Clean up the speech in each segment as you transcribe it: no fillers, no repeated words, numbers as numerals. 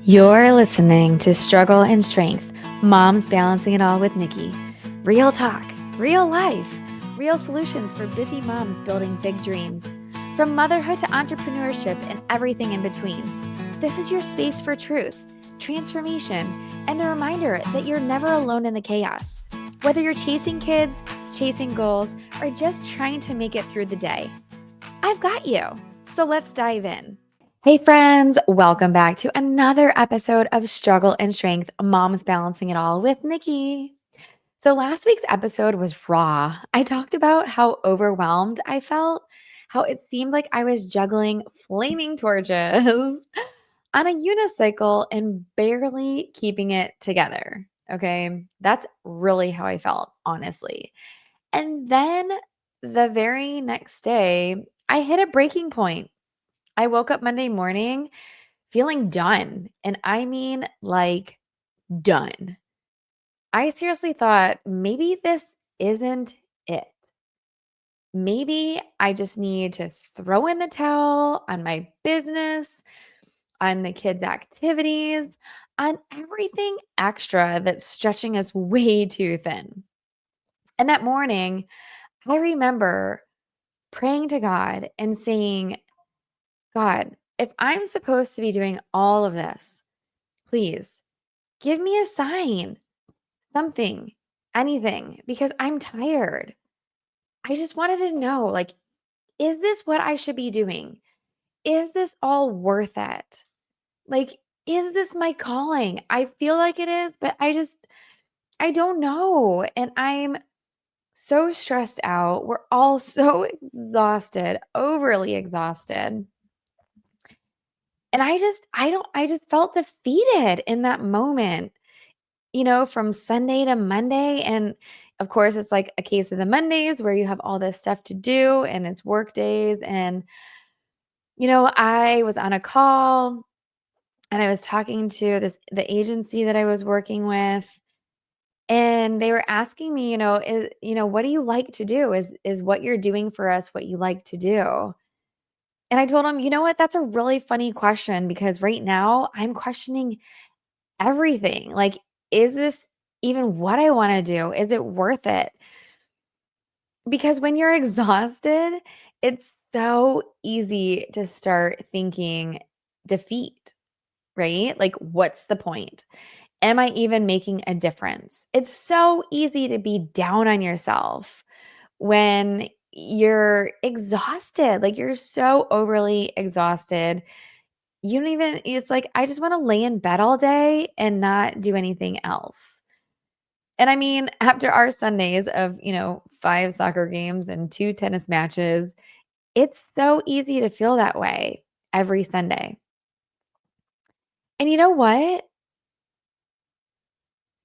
You're listening to Struggle and Strength, Moms Balancing It All with Nikki. Real talk, real life, real solutions for busy moms building big dreams. From motherhood to entrepreneurship and everything in between. This is your space for truth, transformation, and the reminder that you're never alone in the chaos. Whether you're chasing kids, chasing goals, or just trying to make it through the day, I've got you. So let's dive in. Hey friends, welcome back to another episode of Struggle and Strength, Moms Balancing It All with Nikki. So last week's episode was raw. I talked about how overwhelmed I felt, how it seemed like I was juggling flaming torches on a unicycle and barely keeping it together. Okay, that's really how I felt, honestly. And then the very next day, I hit a breaking point. I woke up Monday morning feeling done. And I mean, like, done. I seriously thought maybe this isn't it. Maybe I just need to throw in the towel on my business, on the kids' activities, on everything extra that's stretching us way too thin. And that morning, I remember praying to God and saying, God, if I'm supposed to be doing all of this, please give me a sign, something, anything, because I'm tired. I just wanted to know, like, is this what I should be doing? Is this all worth it? Like, is this my calling? I feel like it is, but I don't know. And I'm so stressed out. We're all so exhausted, overly exhausted. And I just felt defeated in that moment, from Sunday to Monday. And of course, it's like a case of the Mondays where you have all this stuff to do and it's work days. And, I was on a call and I was talking to the agency that I was working with. And they were asking me, what do you like to do? Is what you're doing for us what you like to do? And I told them, you know what? That's a really funny question because right now I'm questioning everything. Like, is this even what I want to do? Is it worth it? Because when you're exhausted, it's so easy to start thinking defeat, right? Like, what's the point? Am I even making a difference? It's so easy to be down on yourself when you're exhausted. Like, you're so overly exhausted. You don't even, it's like, I just want to lay in bed all day and not do anything else. And I mean, after our Sundays of, 5 soccer games and 2 tennis matches, it's so easy to feel that way every Sunday. And you know what?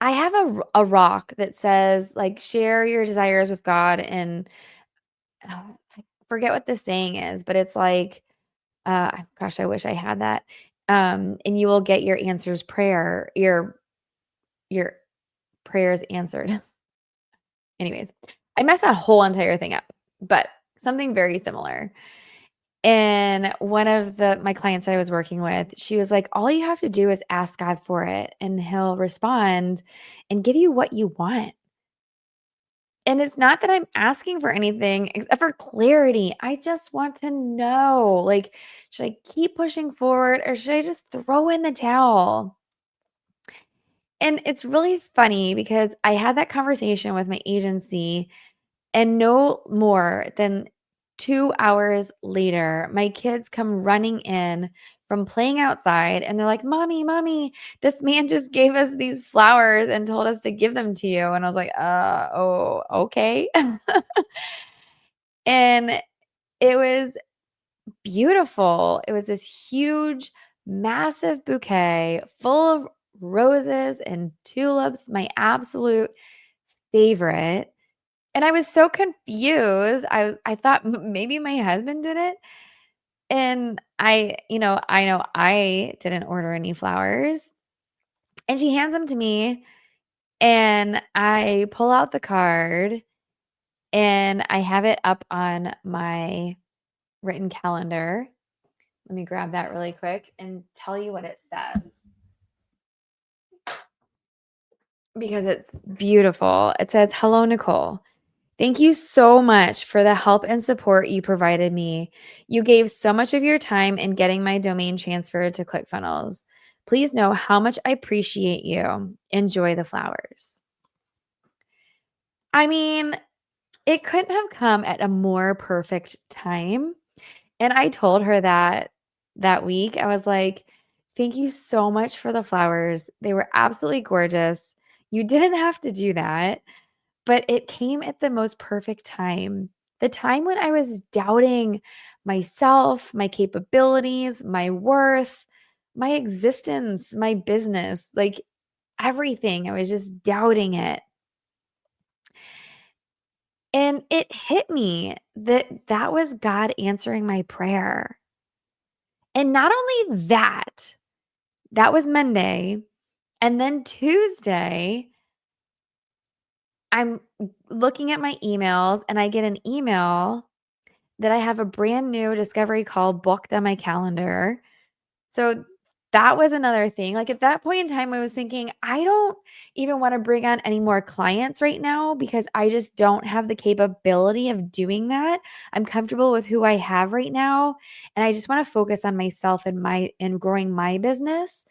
I have a rock that says, like, share your desires with God. And I forget what the saying is, but it's like, gosh, I wish I had that. And you will get your prayers answered. Anyways, I messed that whole entire thing up, but something very similar. And one of my clients that I was working with, she was like, all you have to do is ask God for it and he'll respond and give you what you want. And it's not that I'm asking for anything except for clarity. I just want to know, like, should I keep pushing forward or should I just throw in the towel? And it's really funny because I had that conversation with my agency. And no more than 2 hours later, my kids come running in from playing outside, and they're like, "Mommy, mommy, this man just gave us these flowers and told us to give them to you." And I was like, oh, okay." And it was beautiful. It was this huge, massive bouquet full of roses and tulips, my absolute favorite. And I was so confused. I thought maybe my husband did it. And I know I didn't order any flowers. And she hands them to me and I pull out the card and I have it up on my written calendar. Let me grab that really quick and tell you what it says. because it's beautiful. It says, "Hello, Nicole. Thank you so much for the help and support you provided me. You gave so much of your time in getting my domain transferred to ClickFunnels. Please know how much I appreciate you. Enjoy the flowers." I mean, it couldn't have come at a more perfect time. And I told her that week. I was like, "Thank you so much for the flowers. They were absolutely gorgeous. You didn't have to do that, but it came at the most perfect time. The time when I was doubting myself, my capabilities, my worth, my existence, my business, like everything. I was just doubting it. And it hit me that that was God answering my prayer. And not only that, that was Monday. And then Tuesday, I'm looking at my emails and I get an email that I have a brand new discovery call booked on my calendar. So that was another thing. Like at that point in time, I was thinking, I don't even want to bring on any more clients right now because I just don't have the capability of doing that. I'm comfortable with who I have right now. And I just want to focus on myself and growing my business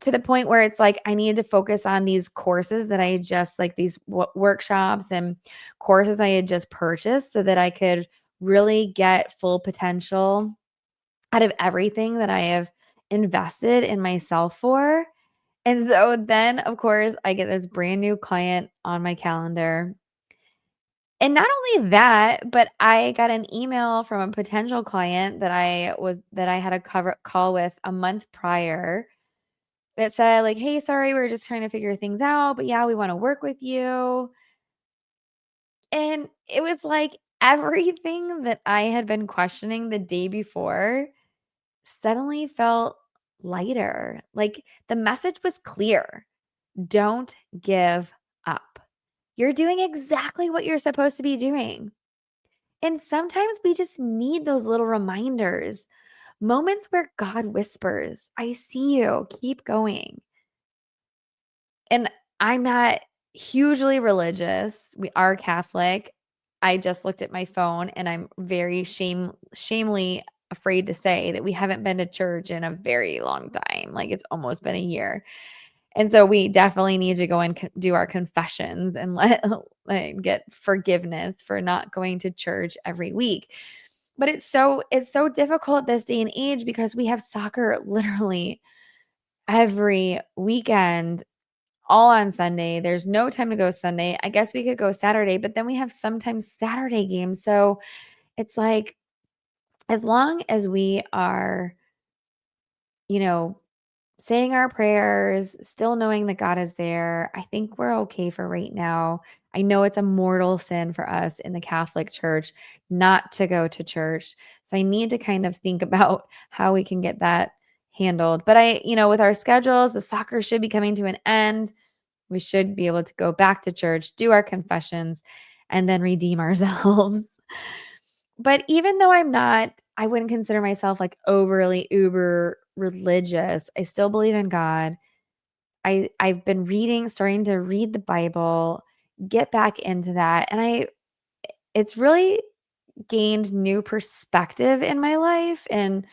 to the point where it's like I needed to focus on these courses that I had just like these workshops and courses I had just purchased so that I could really get full potential out of everything that I have invested in myself for. And so then, of course, I get this brand new client on my calendar. And not only that, but I got an email from a potential client that I had a cover call with a month prior that said like, "Hey, sorry, we're just trying to figure things out, but yeah, we want to work with you." And it was like everything that I had been questioning the day before suddenly felt lighter. Like the message was clear. Don't give up. You're doing exactly what you're supposed to be doing. And sometimes we just need those little reminders, moments where God whispers, "I see you, keep going." And I'm not hugely religious. We are Catholic. I just looked at my phone and I'm very shamely afraid to say that we haven't been to church in a very long time. Like it's almost been a year. And so we definitely need to go and do our confessions and like get forgiveness for not going to church every week. But it's so difficult this day and age because we have soccer literally every weekend, all on Sunday. There's no time to go Sunday. I guess we could go Saturday, but then we have sometimes Saturday games. So it's like, as long as we are, you know, saying our prayers, still knowing that God is there, I think we're okay for right now. I know it's a mortal sin for us in the Catholic Church not to go to church. So I need to kind of think about how we can get that handled. But with our schedules, the soccer should be coming to an end. We should be able to go back to church, do our confessions, and then redeem ourselves. But even though I wouldn't consider myself like overly uber religious. I still believe in God. I've been starting to read the Bible, get back into that. And it's really gained new perspective in my life. And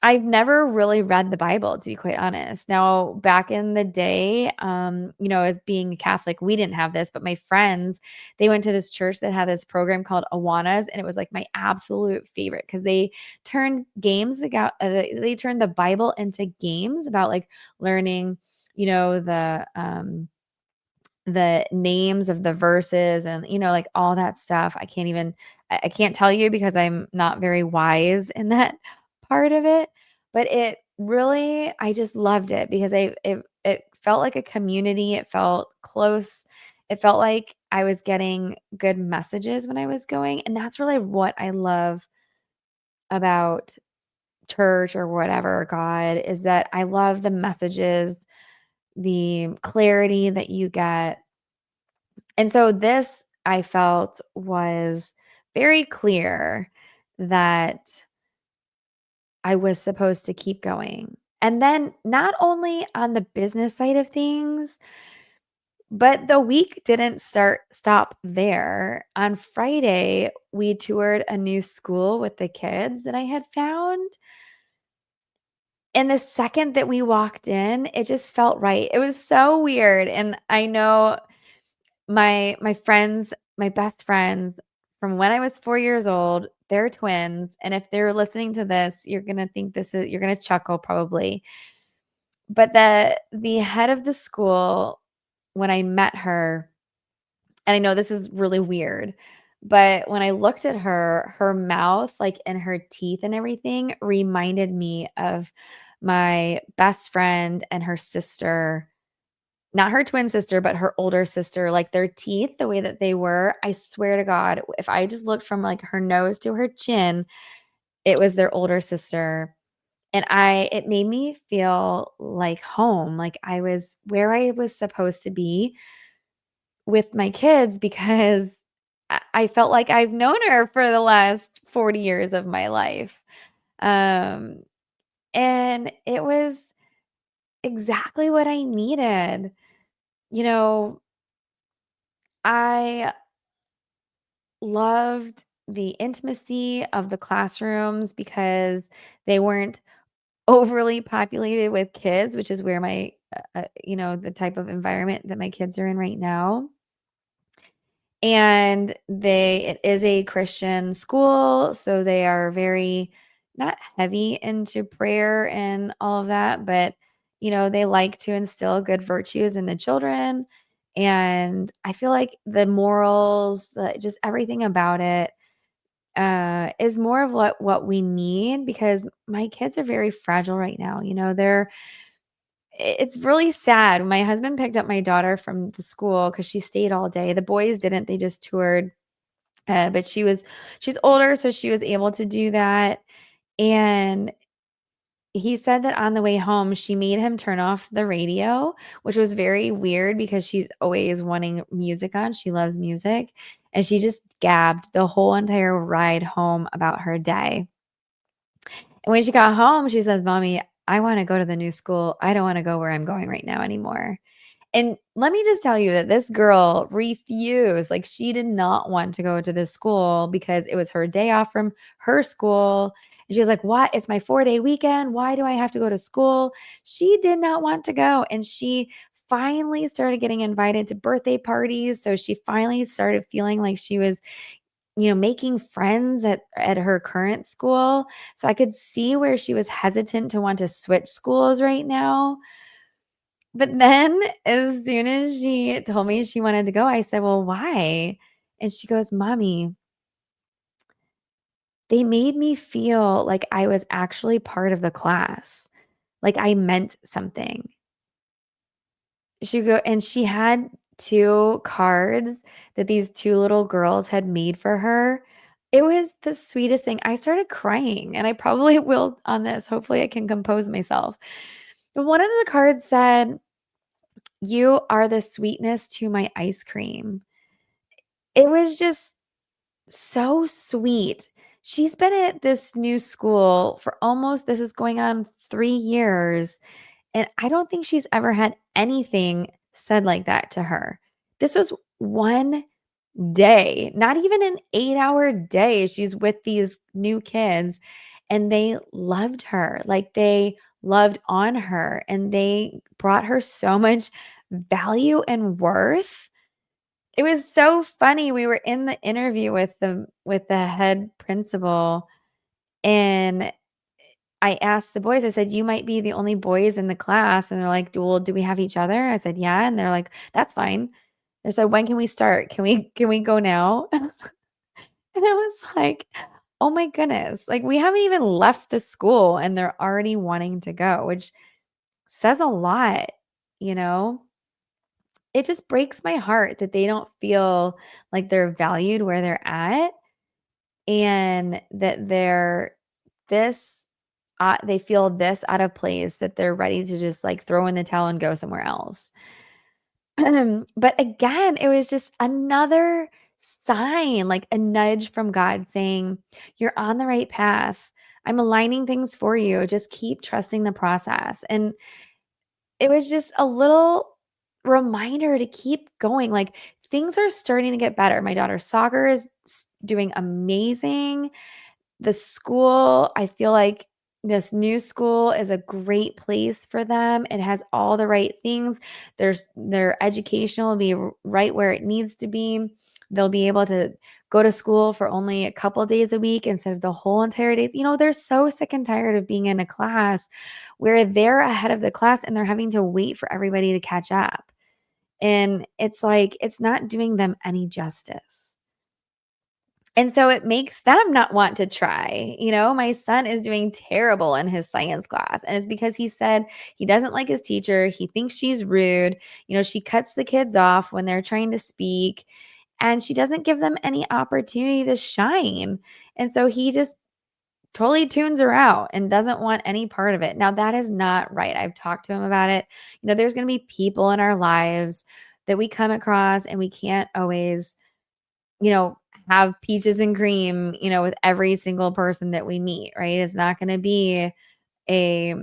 I've never really read the Bible, to be quite honest. Now, back in the day, as being a Catholic, we didn't have this, but my friends, they went to this church that had this program called Awanas, and it was like my absolute favorite because they turned they turned the Bible into games about like learning, the names of the verses and like all that stuff. I can't tell you because I'm not very wise in that part of it, but it really I just loved it because it felt like a community, it felt close. It felt like I was getting good messages when I was going, and that's really what I love about church or whatever, God, is that I love the messages, the clarity that you get. And so this I felt was very clear that I was supposed to keep going. And then not only on the business side of things, But the week didn't stop there. On Friday, we toured a new school with the kids that I had found, and the second that we walked in, it just felt right. It was so weird, and I know my friends, my best friends from when I was 4 years old, they're twins, and if they're listening to this, you're gonna chuckle probably. But the head of the school, when I met her, and I know this is really weird, but when I looked at her, her mouth, like, and her teeth and everything reminded me of my best friend and her sister, not her twin sister, but her older sister, like, their teeth, the way that they were, I swear to God, if I just looked from, like, her nose to her chin, it was their older sister, and I it made me feel like home, like I was where I was supposed to be with my kids because I felt like I've known her for the last 40 years of my life. Um, and it was exactly what I needed. You know, I loved the intimacy of the classrooms because they weren't overly populated with kids, which is where the type of environment that my kids are in right now. And it is a Christian school, so they are very not heavy into prayer and all of that, but, they like to instill good virtues in the children, and I feel like the morals, the just everything about it, is more of what we need because my kids are very fragile right now, it's really sad. My husband picked up my daughter from the school because she stayed all day. The boys didn't, they just toured, but she's older, so she was able to do that, and he said that on the way home, she made him turn off the radio, which was very weird because she's always wanting music on, she loves music, and she just gabbed the whole entire ride home about her day, and when she got home, she says, "Mommy, I wanna go to the new school. I don't wanna go where I'm going right now anymore." And let me just tell you that this girl refused, like, she did not want to go to this school because it was her day off from her school, and she was like, "What? It's my 4-day weekend. Why do I have to go to school?" She did not want to go, and she finally started getting invited to birthday parties, so she finally started feeling like she was, making friends at her current school, so I could see where she was hesitant to want to switch schools right now. But then as soon as she told me she wanted to go, I said, "Well, why?" And she goes, "Mommy, they made me feel like I was actually part of the class, like I meant something." She had 2 cards that these 2 little girls had made for her. It was the sweetest thing. I started crying, and I probably will on this. Hopefully, I can compose myself. But one of the cards said, "You are the sweetness to my ice cream." It was just so sweet. She's been at this new school for almost this is going on 3 years, and I don't think she's ever had anything said like that to her. This was one day, not even an 8-hour day. She's with these new kids, and they loved her. Like, they loved on her, and they brought her so much value and worth. It was so funny. We were in the interview with the head principal, and I asked the boys, I said, "You might be the only boys in the class." And they're like, "Well, do we have each other?" I said, "Yeah." And they're like, "That's fine." They said, "When can we start? Can we go now?" And I was like, "Oh my goodness." Like, we haven't even left the school and they're already wanting to go, which says a lot, you know? It just breaks my heart that they don't feel like they're valued where they're at and that this they feel this out of place that they're ready to just like throw in the towel and go somewhere else. But again, it was just another sign, like a nudge from God saying, "You're on the right path. I'm aligning things for you. Just keep trusting the process." And it was just a little reminder to keep going. Like, things are starting to get better. My daughter's soccer is doing amazing. The school, I feel like this new school is a great place for them. It has all the right things. Their education will be right where it needs to be. They'll be able to go to school for only a couple days a week instead of the whole entire days. They're so sick and tired of being in a class where they're ahead of the class and they're having to wait for everybody to catch up. And it's like, it's not doing them any justice. And so it makes them not want to try. My son is doing terrible in his science class, and it's because he said he doesn't like his teacher. He thinks she's rude. She cuts the kids off when they're trying to speak, and she doesn't give them any opportunity to shine. And so he just totally tunes her out and doesn't want any part of it. Now, that is not right. I've talked to him about it. There's going to be people in our lives that we come across, and we can't always you know, have peaches and cream, with every single person that we meet, right? It's not going to be a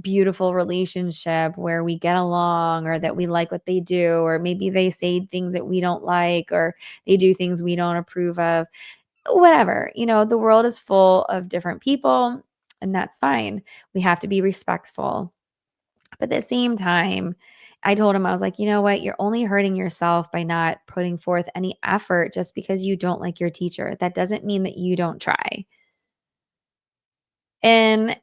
beautiful relationship where we get along or that we like what they do, or maybe they say things that we don't like, or they do things we don't approve of. Whatever, the world is full of different people, and that's fine. We have to be respectful. But at the same time, I told him, I was like, you know what? You're only hurting yourself by not putting forth any effort just because you don't like your teacher. That doesn't mean that you don't try. And,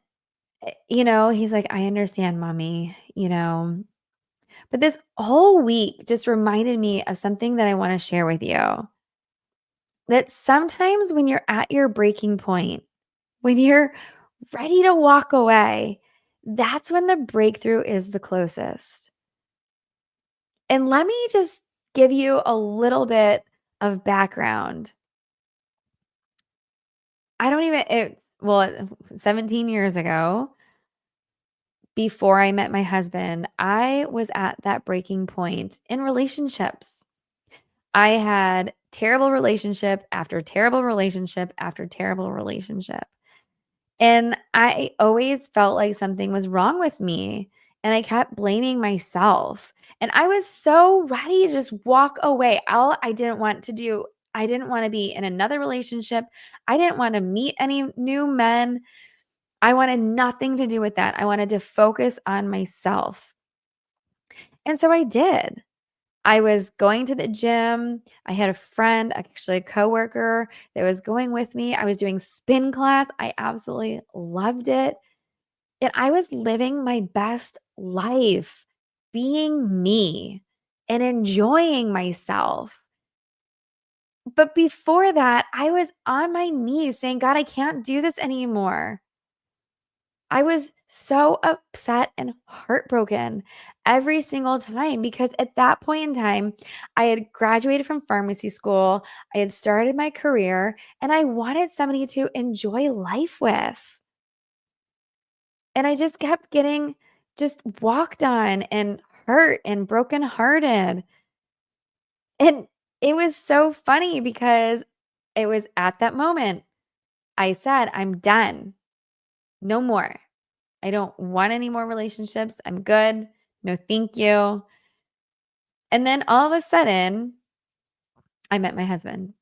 he's like, I understand, mommy, but this whole week just reminded me of something that I want to share with you. That sometimes when you're at your breaking point, when you're ready to walk away, that's when the breakthrough is the closest. And let me just give you a little bit of background. I don't even it well, 17 years ago, before I met my husband, I was at that breaking point in relationships. I had terrible relationship after terrible relationship after terrible relationship. And I always felt like something was wrong with me, and I kept blaming myself. And I was so ready to just walk away. All I didn't want to do, I didn't want to be in another relationship. I didn't want to meet any new men. I wanted nothing to do with that. I wanted to focus on myself. And so I did. I was going to the gym. I had a friend, actually a coworker that was going with me. I was doing spin class. I absolutely loved it. And I was living my best life, being me and enjoying myself. But before that, I was on my knees saying, God, I can't do this anymore. I was so upset and heartbroken every single time because at that point in time, I had graduated from pharmacy school. I had started my career, and I wanted somebody to enjoy life with. And I just kept getting just walked on and hurt and brokenhearted. And it was so funny because it was at that moment I said, I'm done. No more. I don't want any more relationships. I'm good. No, thank you. And then all of a sudden, I met my husband.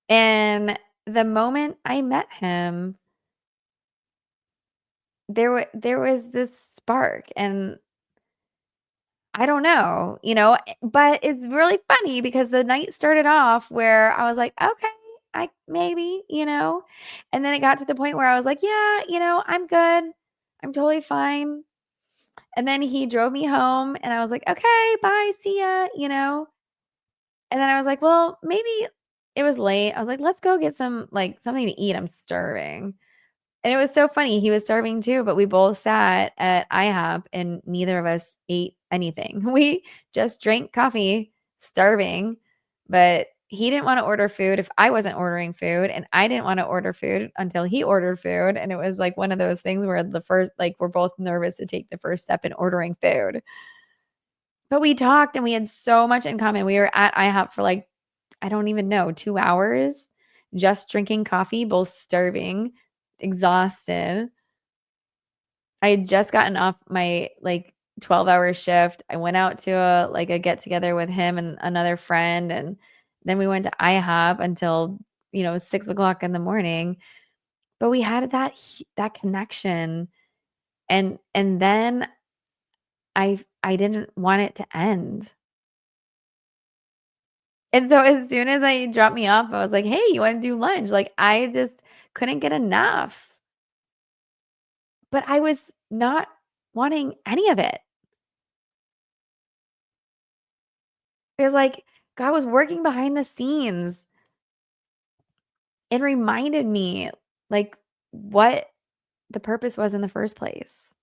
And the moment I met him, there was this spark, and I don't know, but it's really funny because the night started off where I was like, "Okay, I maybe," and then it got to the point where I was like, "Yeah, I'm good. I'm totally fine." And then he drove me home, and I was like, "Okay, bye, see ya," And then I was like, "Well, maybe," it was late. I was like, "Let's go get something to eat. I'm starving." And it was so funny. He was starving too, but we both sat at IHOP and neither of us ate anything. We just drank coffee, starving, but he didn't want to order food if I wasn't ordering food, and I didn't want to order food until he ordered food. And it was like one of those things where we're both nervous to take the first step in ordering food. But we talked and we had so much in common. We were at IHOP for I don't even know, 2 hours, just drinking coffee, both starving, exhausted. I had just gotten off my 12-hour shift. I went out to a get together with him and another friend. And then we went to IHOP until, 6 o'clock in the morning. But we had that connection. And then I didn't want it to end. And so as soon as I dropped me off, I was like, "Hey, you wanna do lunch?" Like, I just couldn't get enough. But I was not wanting any of it. It was like God was working behind the scenes and reminded me, like, what the purpose was in the first place,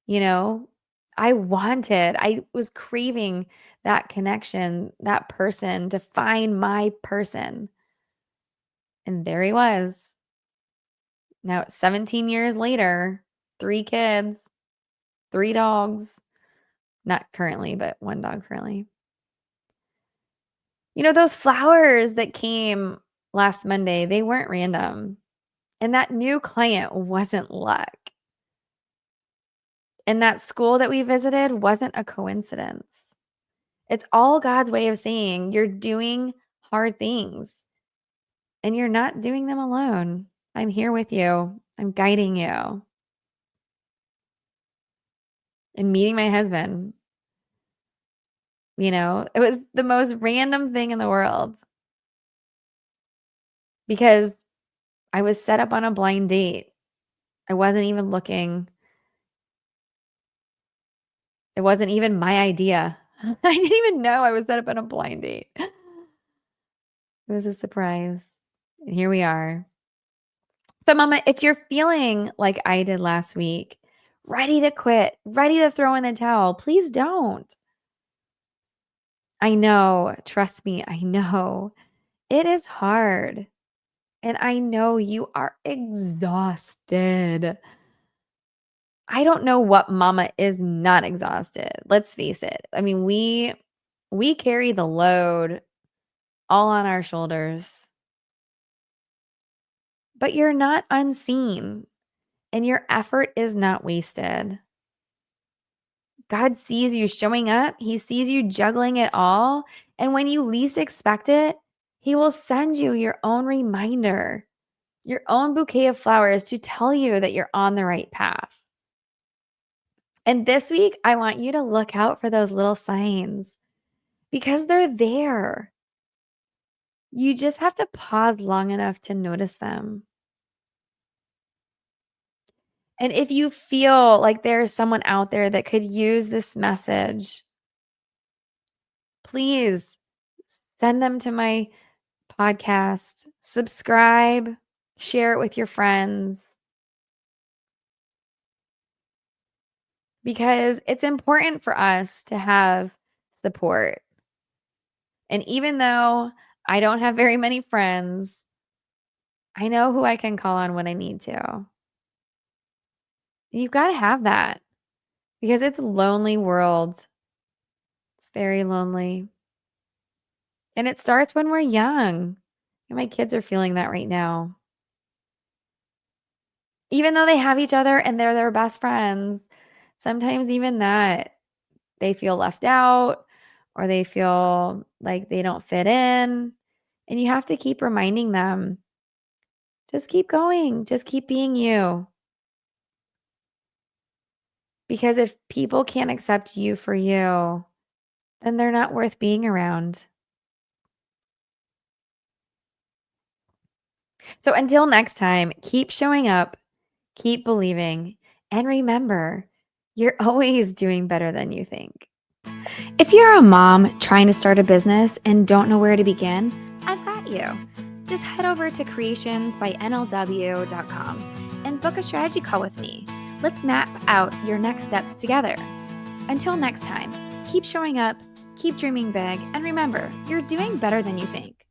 you know? I was craving that connection, that person, to find my person, and there he was. Now 17 years later, 3 kids, 3 dogs. Not currently, but 1 dog currently. Those flowers that came last Monday, they weren't random. And that new client wasn't luck. And that school that we visited wasn't a coincidence. It's all God's way of saying you're doing hard things and you're not doing them alone. I'm here with you. I'm guiding you. And meeting my husband, it was the most random thing in the world because I was set up on a blind date. I wasn't even looking. It wasn't even my idea. I didn't even know I was set up on a blind date. It was a surprise. And here we are. So, Mama, if you're feeling like I did last week, ready to quit, ready to throw in the towel, please don't. I know. Trust me. I know. It is hard. And I know you are exhausted. I don't know what mama is not exhausted. Let's face it. I mean, we carry the load all on our shoulders. But you're not unseen and your effort is not wasted. God sees you showing up. He sees you juggling it all, and when you least expect it, he will send you your own reminder, your own bouquet of flowers to tell you that you're on the right path. And this week, I want you to look out for those little signs because they're there. You just have to pause long enough to notice them. And if you feel like there's someone out there that could use this message, please send them to my podcast, subscribe, share it with your friends because it's important for us to have support. And even though I don't have very many friends, I know who I can call on when I need to. You've got to have that because it's a lonely world. It's very lonely. And it starts when we're young. And my kids are feeling that right now. Even though they have each other and they're their best friends, sometimes even that they feel left out or they feel like they don't fit in. And you have to keep reminding them, just keep going, just keep being you. Because if people can't accept you for you, then they're not worth being around. So until next time, keep showing up, keep believing, and remember, you're always doing better than you think. If you're a mom trying to start a business and don't know where to begin, I've got you. Just head over to creationsbynlw.com and book a strategy call with me. Let's map out your next steps together. Until next time, keep showing up, keep dreaming big, and remember, you're doing better than you think.